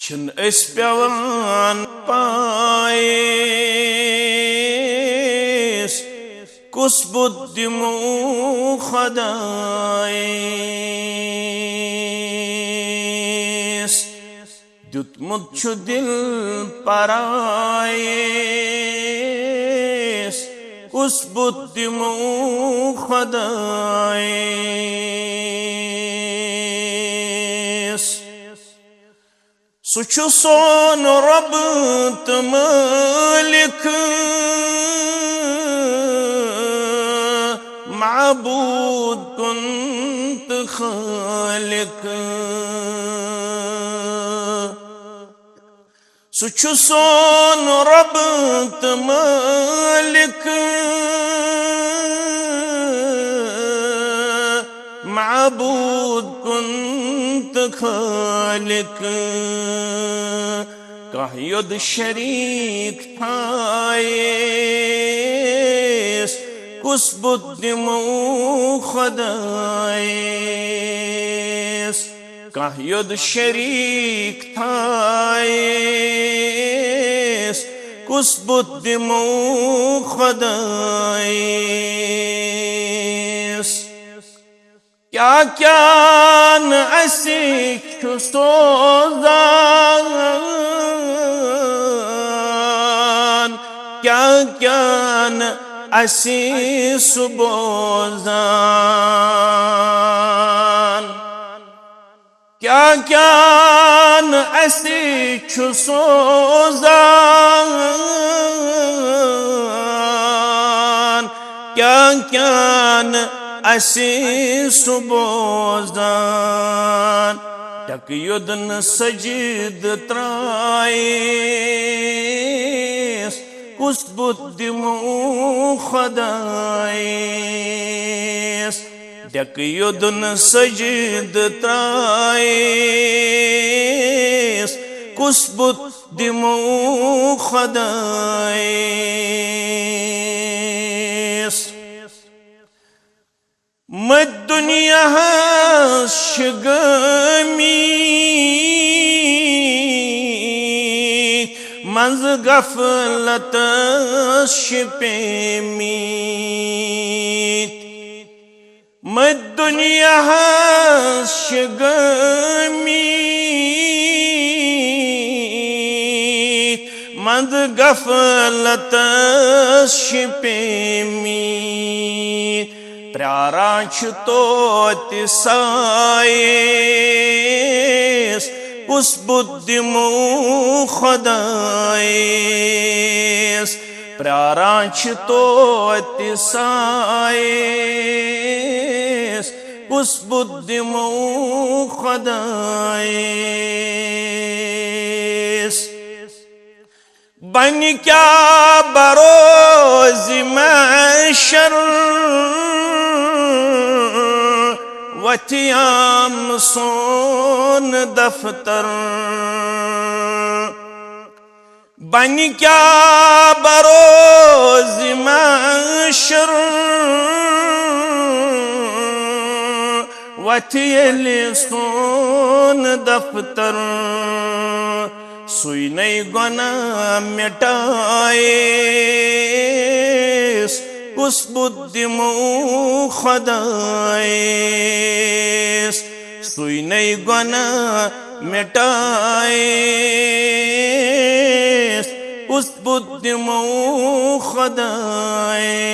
छन अस पेवान पायस कुस बुद्धिमो खदायस दुतमुत छु दिल परायस कुस बुद्धिमो खदायस सुछु सोन रब तो मालिक माबूद कुंत खालिक सुछु सोन रब तो मालिक माबूद कुंत खालिक काह्युद शरीक थायस कुस बुद्धिमो खदायस काह्युद शरीक थायस कुस बुद्धिमो खदायस क्या क्या न असी सोजान क्या क्या न असी सुबोजान क्या क्या न असी सोजान क्या क्या न असी सुबोजान तकयुदन सजिद त्रायस कुस बुद्धिमो खदायस तकयुदन सजिद त्रायस कुस बुद्धिमो खदायस मद दुनिया शिगमी मंज गफलत शिपेमी मद दुनिया शिगमी मंद गफलत शिपेमी प्रारांच तोत सायस कुस बुद्धिमो खदायस प्रारांच तोत सायस कुस बुद्धिमो खदायस बन क्या बरोज महशर वतियाम सोन दफ्तर बन क्या बरोज महशर वतियल सोन दफ्तर सुई नई गुना मिटायस कुस बुद्धिमो खदायस सुई नई गुना मिटायस कुस बुद्धिमो खदायस